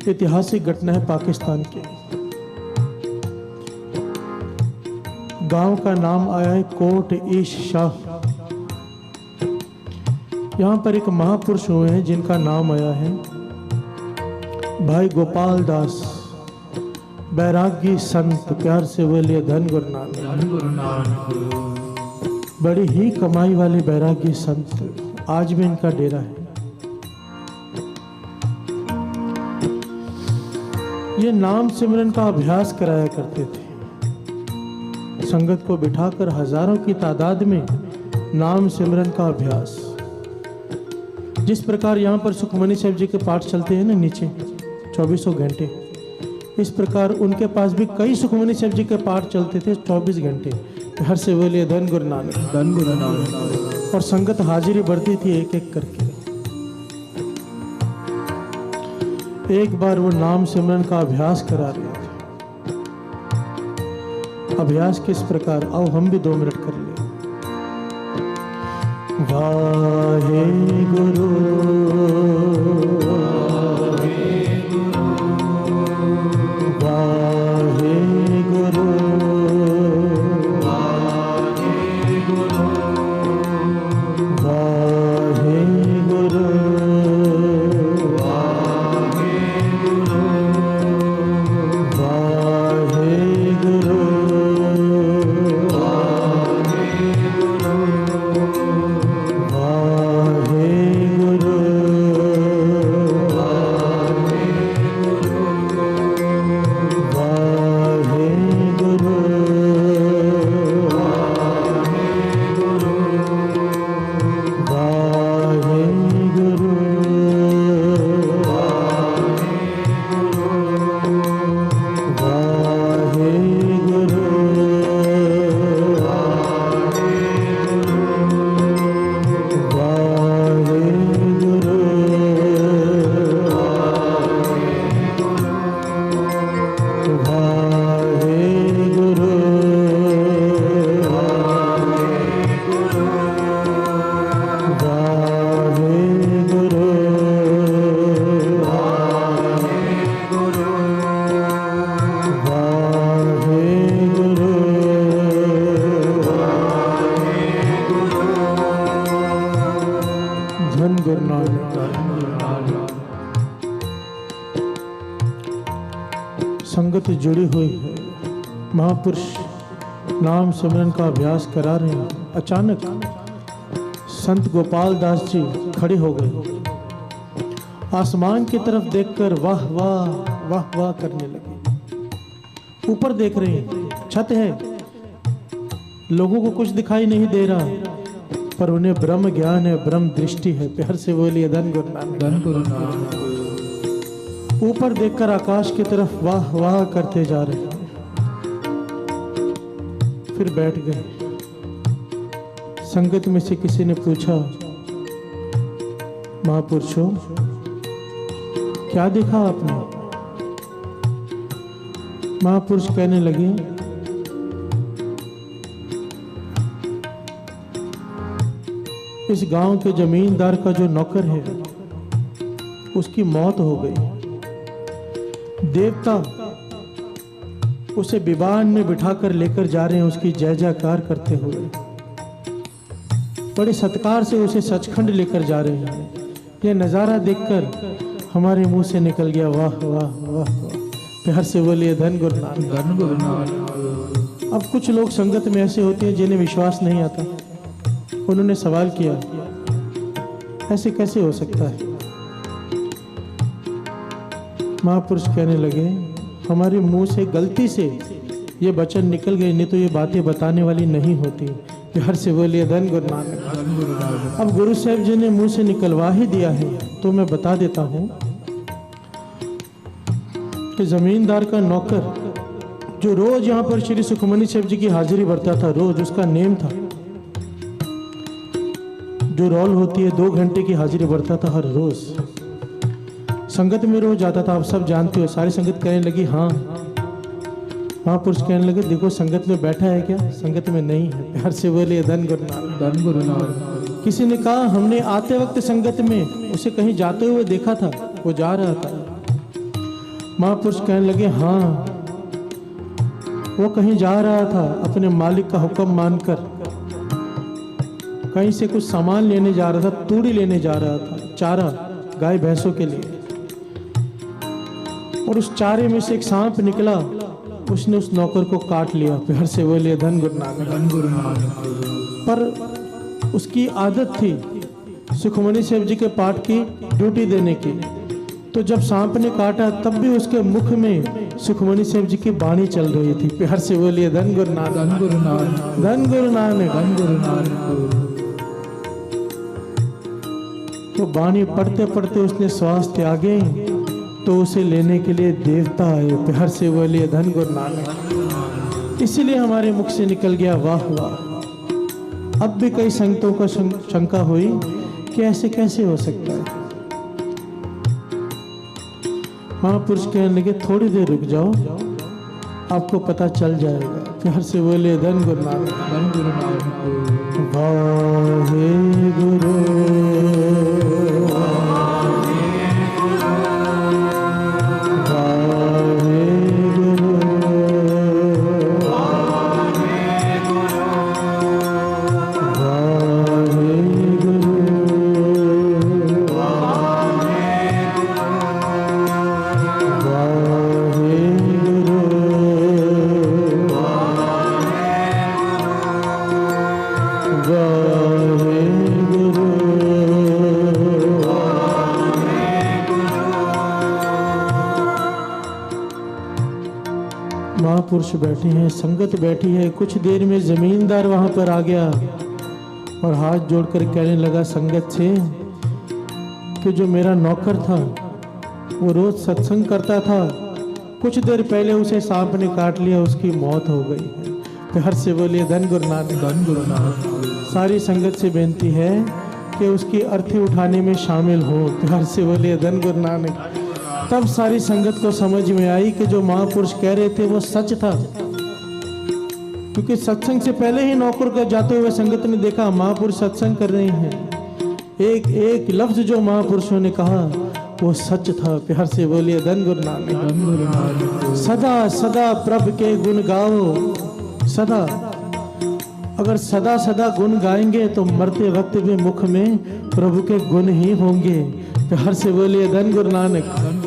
ऐतिहासिक घटना है पाकिस्तान की। गांव का नाम आया है कोट ईश शाह। यहाँ पर एक महापुरुष हुए हैं जिनका नाम आया है भाई गोपाल दास, बैरागी संत, प्यार से बोलिए धन गुरु नानक। बड़ी ही कमाई वाले बैरागी संत, आज भी इनका डेरा है। ये नाम सिमरन का अभ्यास कराया करते थे, संगत को बिठाकर हजारों की तादाद में नाम सिमरन का अभ्यास। जिस प्रकार यहाँ पर सुखमनी साहब जी के पाठ चलते हैं ना नीचे 24 घंटे, इस प्रकार उनके पास भी कई सुखमनी साहब जी के पाठ चलते थे 24 घंटे। हर से बोलिए धन गुरु नानक, धन गुरु नानक। और संगत हाजिरी बढ़ती थी एक एक करके। एक बार वो नाम सिमरन का अभ्यास करा रहे थे। अभ्यास किस प्रकार, आओ हम भी 2 मिनट कर ले। वाहे गुरु संगत जुड़ी हुई है। महापुरुष नाम सिमरन का अभ्यास करा रहे हैं। अचानक संत गोपाल दास जी खड़े हो गए। आसमान की तरफ देखकर वाह वाह वाह वाह करने लगे। ऊपर देख रहे हैं, छत है, लोगों को कुछ दिखाई नहीं दे रहा, पर उन्हें ब्रह्म ज्ञान है, ब्रह्म दृष्टि है। प्यार से बोलिए धन गुरु नानक, धन गुरु नानक। ऊपर देखकर आकाश की तरफ वाह वाह करते जा रहे हैं। फिर बैठ गए। संगत में से किसी ने पूछा, महापुरुषों क्या देखा आपने? महापुरुष कहने लगे, इस गांव के जमींदार का जो नौकर है उसकी मौत हो गई। देवता उसे विमान में बिठाकर लेकर जा रहे हैं, उसकी जय जयकार करते हुए। बड़े सत्कार से उसे सचखंड लेकर जा रहे हैं। यह नज़ारा देखकर हमारे मुंह से निकल गया वाह वाह वाह वाह। प्यार से बोलिए धन गुरु नानक, धन गुरु नानक। अब कुछ लोग संगत में ऐसे होते हैं जिन्हें विश्वास नहीं आता। उन्होंने सवाल किया, ऐसे कैसे हो सकता है? महापुरुष कहने लगे, हमारे मुंह से गलती से ये वचन निकल गए, नहीं तो ये बातें बताने वाली नहीं होती। प्यार से बोलिए धन गुरु नानक। अब गुरु साहब जी ने मुंह से निकलवा ही दिया है तो मैं बता देता हूं कि जमींदार का नौकर जो रोज यहाँ पर श्री सुखमनी साहब जी की हाजिरी भरता था, रोज उसका नेम था, जो रोल होती है 2 घंटे की हाजिरी भरता था हर रोज। संगत में रोज आता था, आप सब जानते हो। सारी संगत कहने लगी हाँ। महापुरुष कहने लगे, देखो संगत में बैठा है क्या? संगत में नहीं है। प्यार से बोलिए धन गुरु नानक, धन गुरु नानक। किसी ने कहा, हमने आते वक्त संगत में उसे कहीं जाते हुए देखा था, वो जा रहा था। महापुरुष कहने लगे, हाँ, वो कहीं जा रहा था अपने मालिक का हुक्म मानकर, कहीं से कुछ सामान लेने जा रहा था, तूड़ी लेने जा रहा था, चारा गाय भैंसों के लिए। और उस चारे में से एक सांप निकला, उसने उस नौकर को काट लिया। प्यार से बोलिए धन गुरु नानक, धन गुरु नानक। पर उसकी आदत थी सुखमनी साहब जी के पाठ की ड्यूटी देने की, तो जब सांप ने काटा तब भी उसके मुख में सुखमनी साहब जी की बाणी चल रही थी। प्यार से बोलिए धन गुरु नानक, धन गुरु नानक, धन गुरु नानक, धन गुरु नानक। तो बाणी पढ़ते पढ़ते उसने श्वास त्यागे, तो उसे लेने के लिए देवता आए। प्यार से बोलिए धन गुरु नानक। इसीलिए हमारे मुख से निकल गया वाह वाह। अब भी कई संतों को शंका हुई कि ऐसे कैसे हो सकता है। महापुरुष कहने लगे, थोड़ी देर रुक जाओ, आपको पता चल जाएगा। प्यार से बोलिए धन गुरु नानक, धन गुरु नानक। वाहे गुरु महापुरुष बैठे हैं, संगत बैठी है। कुछ देर में जमींदार वहां पर आ गया और हाथ जोड़कर कहने लगा संगत से कि जो मेरा नौकर था वो रोज सत्संग करता था, कुछ देर पहले उसे सांप ने काट लिया, उसकी मौत हो गई है। प्यार से बोलिए धन गुरु नानक, धन गुरु नानक। सारी संगत से बेनती है कि उसकी अर्थी उठाने में शामिल हो। प्यार से बोलिए धन गुरु नानक। तब सारी संगत को समझ में आई कि जो महापुरुष कह रहे थे वो सच था, क्योंकि सत्संग से पहले ही नौकर को जाते हुए संगत ने देखा महापुरुष सत्संग कर रहे हैं। एक एक लफ्ज जो महापुरुषों ने कहा वो सच था। प्यार से बोलिए धन गुरु नानक, धन गुरु नानक। सदा सदा प्रभु के गुण गाओ, सदा। अगर सदा सदा गुण गाएंगे तो मरते वक्त भी मुख में प्रभु के गुण ही होंगे। प्यार से बोलिए धन गुरु नानक।